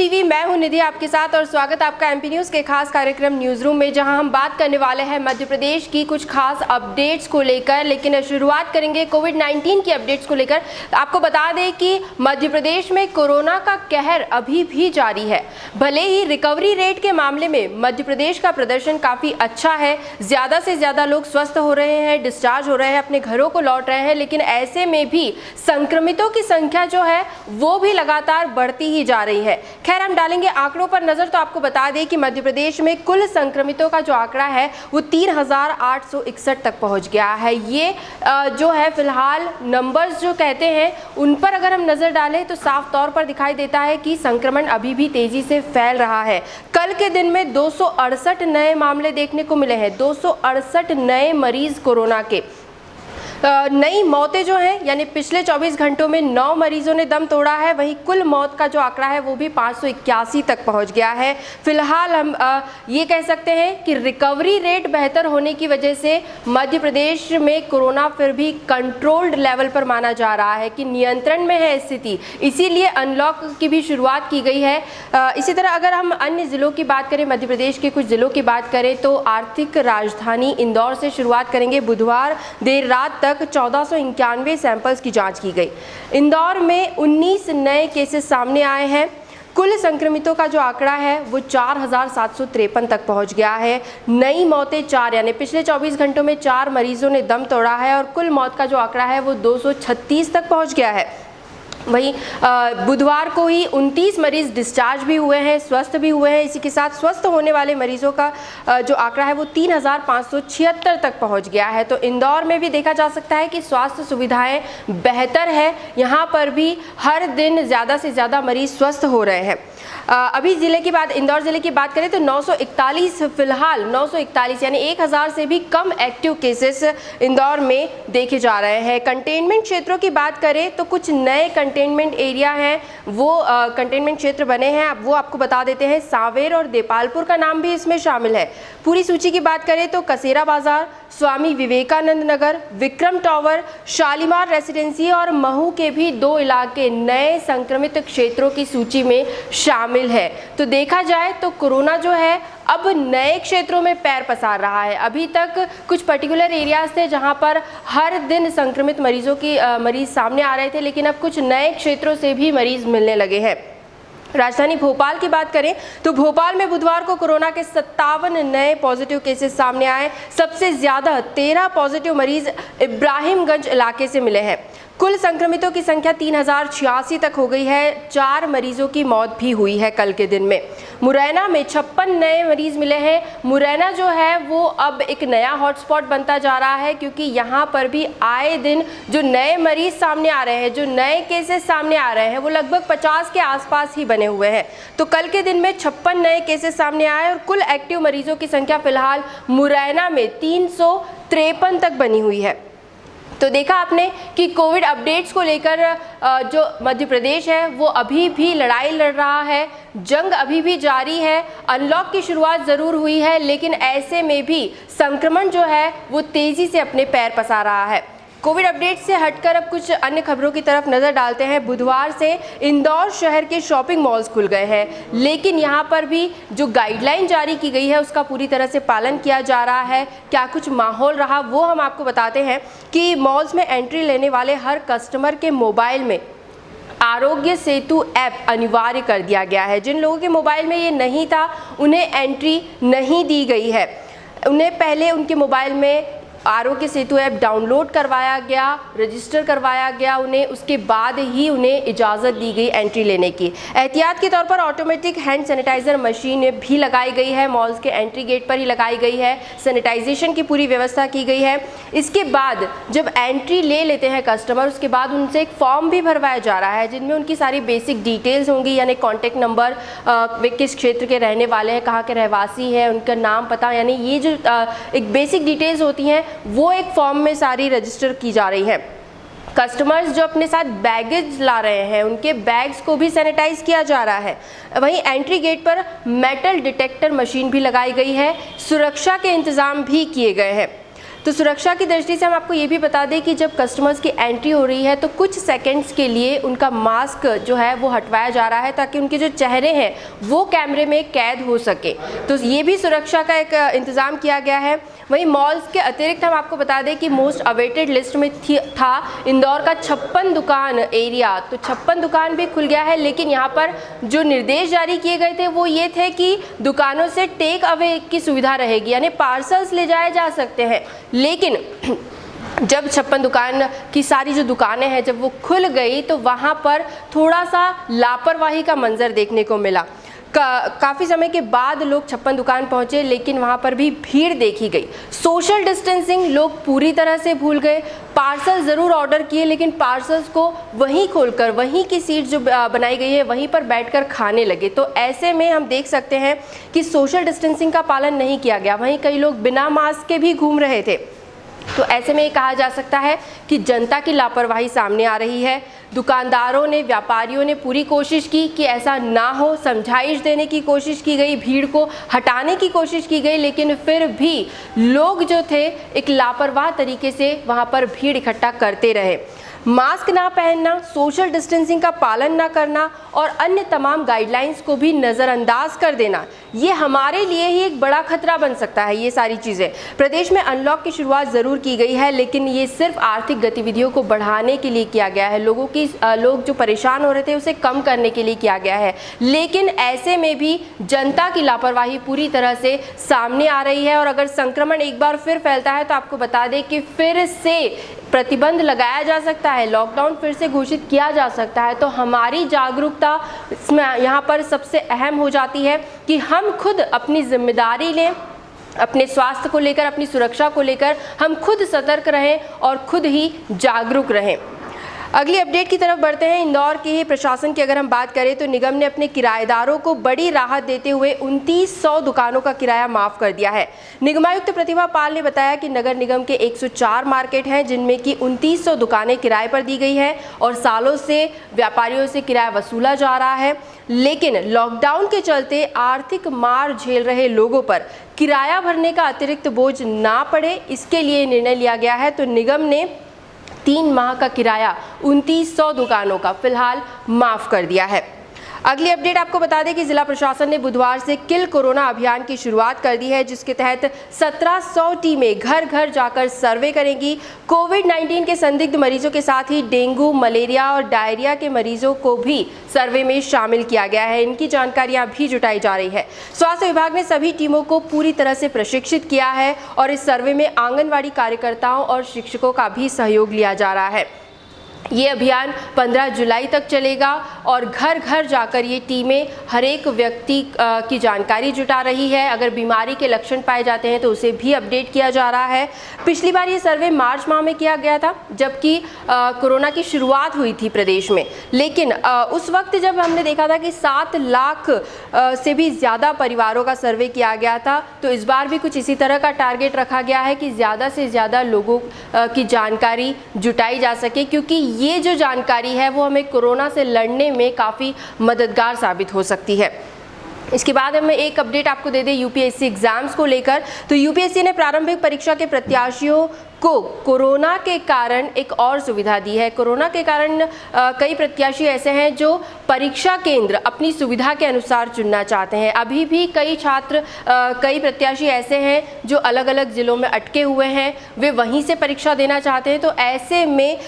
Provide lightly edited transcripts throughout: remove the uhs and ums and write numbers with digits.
TV, मैं हूं निधि आपके साथ और स्वागत आपका एमपी न्यूज़ के खास कार्यक्रम न्यूज़ रूम में, जहां हम बात करने वाले हैं मध्य प्रदेश की कुछ खास अपडेट्स को लेकर। लेकिन शुरुआत करेंगे कोविड-19 की अपडेट्स को लेकर। आपको बता दें कि मध्य प्रदेश में कोरोना का कहर अभी भी जारी है। भले ही रिकवरी रेट के मामले में मध्य प्रदेश का प्रदर्शन काफ़ी अच्छा है, ज़्यादा से ज़्यादा लोग स्वस्थ हो रहे हैं, डिस्चार्ज हो रहे हैं, अपने घरों को लौट रहे हैं, लेकिन ऐसे में भी संक्रमितों की संख्या जो है वो भी लगातार बढ़ती ही जा रही है। खैर, हम डालेंगे आंकड़ों पर नजर तो आपको बता दें कि मध्य प्रदेश में कुल संक्रमितों का जो आंकड़ा है वो 3,861 तक पहुंच गया है। ये जो है फिलहाल नंबर्स जो कहते हैं उन पर अगर हम नजर डालें तो साफ तौर पर दिखाई देता है कि संक्रमण अभी भी तेजी से फैल रहा है। कल के दिन में 268 नए मामले देखने को मिले हैं, 268 नए मरीज कोरोना के। नई मौतें जो हैं, यानी पिछले 24 घंटों में 9 मरीजों ने दम तोड़ा है। वहीं कुल मौत का जो आंकड़ा है वो भी 581 तक पहुंच गया है। फिलहाल हम ये कह सकते हैं कि रिकवरी रेट बेहतर होने की वजह से मध्य प्रदेश में कोरोना फिर भी कंट्रोल्ड लेवल पर माना जा रहा है कि नियंत्रण में है स्थिति, इसीलिए अनलॉक की भी शुरुआत की गई है। इसी तरह अगर हम अन्य ज़िलों की बात करें, मध्य प्रदेश के कुछ ज़िलों की बात करें तो आर्थिक राजधानी इंदौर से शुरुआत करेंगे। बुधवार देर रात तक 1491 सैंपल्स की जांच की गई। इंदौर में 19 नए केसेस सामने आए हैं। कुल संक्रमितों का जो आंकड़ा है वो 4,753 तक पहुंच गया है। नई मौतें 4, यानी पिछले 24 घंटों में 4 मरीजों ने दम तोड़ा है और कुल मौत का जो आंकड़ा है वो 236 तक पहुंच गया है। वहीं बुधवार को ही 29 मरीज डिस्चार्ज भी हुए हैं, स्वस्थ भी हुए हैं। इसी के साथ स्वस्थ होने वाले मरीजों का जो आंकड़ा है वो 3,576 तक पहुंच गया है। तो इंदौर में भी देखा जा सकता है कि स्वास्थ्य सुविधाएं बेहतर है, यहाँ पर भी हर दिन ज़्यादा से ज़्यादा मरीज स्वस्थ हो रहे हैं। अभी ज़िले की बात, इंदौर ज़िले की बात करें तो 941 फिलहाल 941 यानी 1000 से भी कम एक्टिव केसेस इंदौर में देखे जा रहे हैं। कंटेनमेंट क्षेत्रों की बात करें तो कुछ नए कंटेनमेंट एरिया हैं, वो कंटेनमेंट क्षेत्र बने हैं, अब वो आपको बता देते हैं। सांवेर और देपालपुर का नाम भी इसमें शामिल है। पूरी सूची की बात करें तो कसेरा बाजार, स्वामी विवेकानंद नगर, विक्रम टावर, शालीमार रेसिडेंसी और महू के भी 2 इलाके नए संक्रमित क्षेत्रों की सूची में शामिल है। तो देखा जाए तो कोरोना जो है अब नए क्षेत्रों में पैर पसार रहा है। अभी तक कुछ पर्टिकुलर एरियाज थे जहां पर हर दिन संक्रमित मरीज सामने आ रहे थे, लेकिन अब कुछ नए क्षेत्रों से भी मरीज मिलने लगे हैं। राजधानी भोपाल की बात करें तो भोपाल में बुधवार को कोरोना के 57 नए पॉजिटिव केसेस सामने आए। सबसे ज़्यादा 13 पॉजिटिव मरीज इब्राहिमगंज इलाके से मिले हैं। कुल संक्रमितों की संख्या 3,086 तक हो गई है। 4 मरीजों की मौत भी हुई है कल के दिन में। मुरैना में 56 नए मरीज मिले हैं। मुरैना जो है वो अब एक नया हॉटस्पॉट बनता जा रहा है, क्योंकि यहाँ पर भी आए दिन जो नए मरीज सामने आ रहे हैं, जो नए केसेस सामने आ रहे हैं, वो लगभग 50 के आसपास ही बने हुए हैं। तो कल के दिन में 56 नए केसेस सामने आए और कुल एक्टिव मरीजों की संख्या फिलहाल मुरैना में 353 तक बनी हुई है। तो देखा आपने कि कोविड अपडेट्स को लेकर जो मध्य प्रदेश है वो अभी भी लड़ाई लड़ रहा है, जंग अभी भी जारी है। अनलॉक की शुरुआत ज़रूर हुई है, लेकिन ऐसे में भी संक्रमण जो है वो तेज़ी से अपने पैर पसार रहा है। कोविड अपडेट से हटकर अब कुछ अन्य खबरों की तरफ नज़र डालते हैं। बुधवार से इंदौर शहर के शॉपिंग मॉल्स खुल गए हैं, लेकिन यहाँ पर भी जो गाइडलाइन जारी की गई है उसका पूरी तरह से पालन किया जा रहा है। क्या कुछ माहौल रहा वो हम आपको बताते हैं कि मॉल्स में एंट्री लेने वाले हर कस्टमर के मोबाइल में आरोग्य सेतु ऐप अनिवार्य कर दिया गया है। जिन लोगों के मोबाइल में ये नहीं था उन्हें एंट्री नहीं दी गई है। उन्हें पहले उनके मोबाइल में आरोग्य सेतु ऐप डाउनलोड करवाया गया, रजिस्टर करवाया गया उन्हें, उसके बाद ही उन्हें इजाज़त दी गई एंट्री लेने की। एहतियात के तौर पर ऑटोमेटिक हैंड सैनिटाइज़र मशीन भी लगाई गई है, मॉल्स के एंट्री गेट पर ही लगाई गई है। सैनिटाइजेशन की पूरी व्यवस्था की गई है। इसके बाद जब एंट्री ले लेते हैं कस्टमर, उसके बाद उनसे एक फॉर्म भी भरवाया जा रहा है जिनमें उनकी सारी बेसिक डिटेल्स होंगी, यानी कॉन्टैक्ट नंबर, वे किस क्षेत्र के रहने वाले हैं, कहाँ के रहवासी हैं, उनका नाम पता, यानी ये जो एक बेसिक डिटेल्स होती हैं वो एक फॉर्म में सारी रजिस्टर की जा रही है। कस्टमर्स जो अपने साथ बैगेज ला रहे हैं उनके बैग्स को भी सैनिटाइज किया जा रहा है। वहीं एंट्री गेट पर मेटल डिटेक्टर मशीन भी लगाई गई है। सुरक्षा के इंतज़ाम भी किए गए हैं। तो सुरक्षा की दृष्टि से हम आपको ये भी बता दें कि जब कस्टमर्स की एंट्री हो रही है तो कुछ सेकंड्स के लिए उनका मास्क जो है वो हटवाया जा रहा है ताकि उनके जो चेहरे हैं वो कैमरे में कैद हो सके। तो ये भी सुरक्षा का एक इंतज़ाम किया गया है। वहीं मॉल्स के अतिरिक्त हम आपको बता दें कि मोस्ट अवेटेड लिस्ट में था इंदौर का 56 दुकान एरिया। तो 56 दुकान भी खुल गया है, लेकिन यहाँ पर जो निर्देश जारी किए गए थे वो ये थे कि दुकानों से टेक अवे की सुविधा रहेगी, यानी पार्सल्स ले जाए जा सकते हैं। लेकिन जब 56 दुकान की सारी जो दुकानें हैं जब वो खुल गई तो वहाँ पर थोड़ा सा लापरवाही का मंजर देखने को मिला। काफ़ी समय के बाद लोग 56 दुकान पहुँचे, लेकिन वहाँ पर भी भीड़ देखी गई। सोशल डिस्टेंसिंग लोग पूरी तरह से भूल गए। पार्सल ज़रूर ऑर्डर किए, लेकिन पार्सल्स को वहीं खोलकर वहीं की सीट जो बनाई गई है वहीं पर बैठकर खाने लगे। तो ऐसे में हम देख सकते हैं कि सोशल डिस्टेंसिंग का पालन नहीं किया गया। वहीं कई लोग बिना मास्क के भी घूम रहे थे। तो ऐसे में ये कहा जा सकता है कि जनता की लापरवाही सामने आ रही है। दुकानदारों ने, व्यापारियों ने पूरी कोशिश की कि ऐसा ना हो, समझाइश देने की कोशिश की गई, भीड़ को हटाने की कोशिश की गई, लेकिन फिर भी लोग जो थे एक लापरवाह तरीके से वहाँ पर भीड़ इकट्ठा करते रहे। मास्क ना पहनना, सोशल डिस्टेंसिंग का पालन ना करना और अन्य तमाम गाइडलाइंस को भी नज़रअंदाज कर देना, ये हमारे लिए ही एक बड़ा खतरा बन सकता है। ये सारी चीज़ें, प्रदेश में अनलॉक की शुरुआत ज़रूर की गई है, लेकिन ये सिर्फ आर्थिक गतिविधियों को बढ़ाने के लिए किया गया है। लोग जो परेशान हो रहे थे उसे कम करने के लिए किया गया है। लेकिन ऐसे में भी जनता की लापरवाही पूरी तरह से सामने आ रही है। और अगर संक्रमण एक बार फिर फैलता है तो आपको बता दें कि फिर से प्रतिबंध लगाया जा सकता है, लॉकडाउन फिर से घोषित किया जा सकता है। तो हमारी जागरूकता इसमें यहाँ पर सबसे अहम हो जाती है कि हम खुद अपनी जिम्मेदारी लें, अपने स्वास्थ्य को लेकर, अपनी सुरक्षा को लेकर हम खुद सतर्क रहें और खुद ही जागरूक रहें। अगली अपडेट की तरफ बढ़ते हैं। इंदौर के ही प्रशासन की अगर हम बात करें तो निगम ने अपने किराएदारों को बड़ी राहत देते हुए 2900 दुकानों का किराया माफ कर दिया है। निगमायुक्त प्रतिभा पाल ने बताया कि नगर निगम के 104 मार्केट हैं जिनमें कि 2900 दुकानें किराए पर दी गई है और सालों से व्यापारियों से किराया वसूला जा रहा है। लेकिन लॉकडाउन के चलते आर्थिक मार झेल रहे लोगों पर किराया भरने का अतिरिक्त बोझ ना पड़े, इसके लिए निर्णय लिया गया है। तो निगम ने 3 माह का किराया 2900 दुकानों का फिलहाल माफ कर दिया है। अगली अपडेट आपको बता दें कि जिला प्रशासन ने बुधवार से किल कोरोना अभियान की शुरुआत कर दी है, जिसके तहत 1700 टीमें घर घर जाकर सर्वे करेंगी। कोविड-19 के संदिग्ध मरीजों के साथ ही डेंगू, मलेरिया और डायरिया के मरीजों को भी सर्वे में शामिल किया गया है। इनकी जानकारियां भी जुटाई जा रही है। स्वास्थ्य विभाग ने सभी टीमों को पूरी तरह से प्रशिक्षित किया है और इस सर्वे में आंगनवाड़ी कार्यकर्ताओं और शिक्षकों का भी सहयोग लिया जा रहा है। ये अभियान 15 जुलाई तक चलेगा और घर घर जाकर ये टीमें हर एक व्यक्ति की जानकारी जुटा रही है। अगर बीमारी के लक्षण पाए जाते हैं तो उसे भी अपडेट किया जा रहा है। पिछली बार ये सर्वे मार्च माह में किया गया था जबकि कोरोना की शुरुआत हुई थी प्रदेश में, लेकिन उस वक्त जब हमने देखा था कि 7 लाख से भी ज़्यादा परिवारों का सर्वे किया गया था, तो इस बार भी कुछ इसी तरह का टारगेट रखा गया है कि ज़्यादा से ज़्यादा लोगों की जानकारी जुटाई जा सके, क्योंकि ये जो जानकारी है वो हमें कोरोना से लड़ने में काफ़ी मददगार साबित हो सकती है। इसके बाद हम एक अपडेट आपको दे दें यूपीएससी एग्जाम्स को लेकर। तो यूपीएससी ने प्रारंभिक परीक्षा के प्रत्याशियों को कोरोना के कारण एक और सुविधा दी है। कोरोना के कारण कई प्रत्याशी ऐसे हैं जो परीक्षा केंद्र अपनी सुविधा के अनुसार चुनना चाहते हैं। अभी भी कई प्रत्याशी ऐसे हैं जो अलग अलग ज़िलों में अटके हुए हैं, वे वहीं से परीक्षा देना चाहते हैं। तो ऐसे में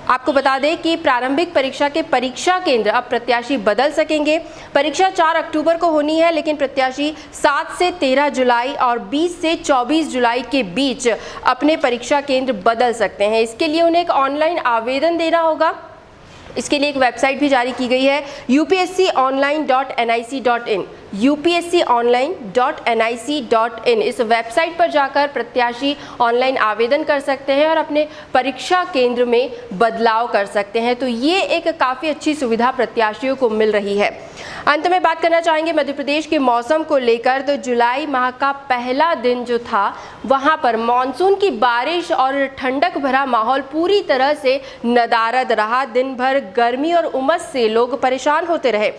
आपको बता दें कि प्रारंभिक परीक्षा के परीक्षा केंद्र अब प्रत्याशी बदल सकेंगे। परीक्षा 4 अक्टूबर को होनी है, लेकिन प्रत्याशी 7 से 13 जुलाई और 20 से 24 जुलाई के बीच अपने परीक्षा केंद्र बदल सकते हैं। इसके लिए उन्हें एक ऑनलाइन आवेदन देना होगा। इसके लिए एक वेबसाइट भी जारी की गई है, upsconline.nic.in। upsconline.nic.in इस वेबसाइट पर जाकर प्रत्याशी ऑनलाइन आवेदन कर सकते हैं और अपने परीक्षा केंद्र में बदलाव कर सकते हैं। तो ये एक काफ़ी अच्छी सुविधा प्रत्याशियों को मिल रही है। अंत में बात करना चाहेंगे मध्य प्रदेश के मौसम को लेकर। तो जुलाई माह का पहला दिन जो था वहाँ पर मानसून की बारिश और ठंडक भरा माहौल पूरी तरह से नदारद रहा। दिन भर गर्मी और उमस से लोग परेशान होते रहे।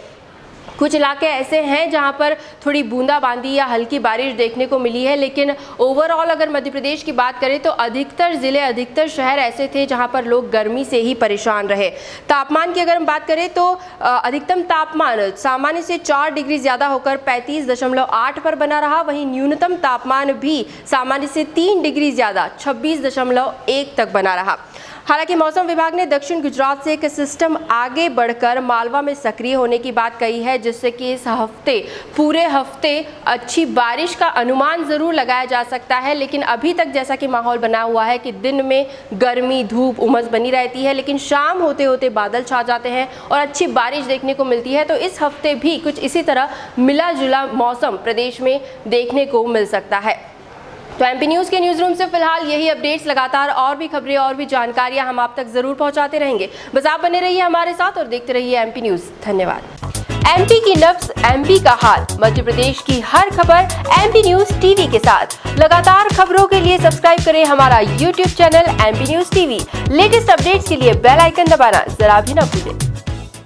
कुछ इलाके ऐसे हैं जहां पर थोड़ी बूंदाबांदी या हल्की बारिश देखने को मिली है, लेकिन ओवरऑल अगर मध्य प्रदेश की बात करें तो अधिकतर ज़िले, अधिकतर शहर ऐसे थे जहां पर लोग गर्मी से ही परेशान रहे। तापमान की अगर हम बात करें तो अधिकतम तापमान सामान्य से 4 डिग्री ज़्यादा होकर 35.8 पर बना रहा। वहीं न्यूनतम तापमान भी सामान्य से 3 डिग्री ज़्यादा 26.1 तक बना रहा। हालांकि मौसम विभाग ने दक्षिण गुजरात से एक सिस्टम आगे बढ़कर मालवा में सक्रिय होने की बात कही है, जिससे कि इस हफ्ते, पूरे हफ्ते अच्छी बारिश का अनुमान ज़रूर लगाया जा सकता है। लेकिन अभी तक जैसा कि माहौल बना हुआ है कि दिन में गर्मी, धूप, उमस बनी रहती है, लेकिन शाम होते होते बादल छा जाते हैं और अच्छी बारिश देखने को मिलती है। तो इस हफ्ते भी कुछ इसी तरह मिला जुला मौसम प्रदेश में देखने को मिल सकता है। तो एमपी न्यूज़ के न्यूज़ रूम से फिलहाल यही अपडेट्स, लगातार और भी खबरें और भी जानकारियां हम आप तक जरूर पहुंचाते रहेंगे। बस आप बने रहिए हमारे साथ और देखते रहिए एमपी न्यूज़। धन्यवाद। एमपी की नब्ज, एमपी का हाल, मध्य प्रदेश की हर खबर एमपी न्यूज़ टीवी के साथ। लगातार खबरों के लिए सब्सक्राइब करें हमारा YouTube channel MP news TV. Latest updates के लिए बेल आइकन दबाना जरा भी न भूलें।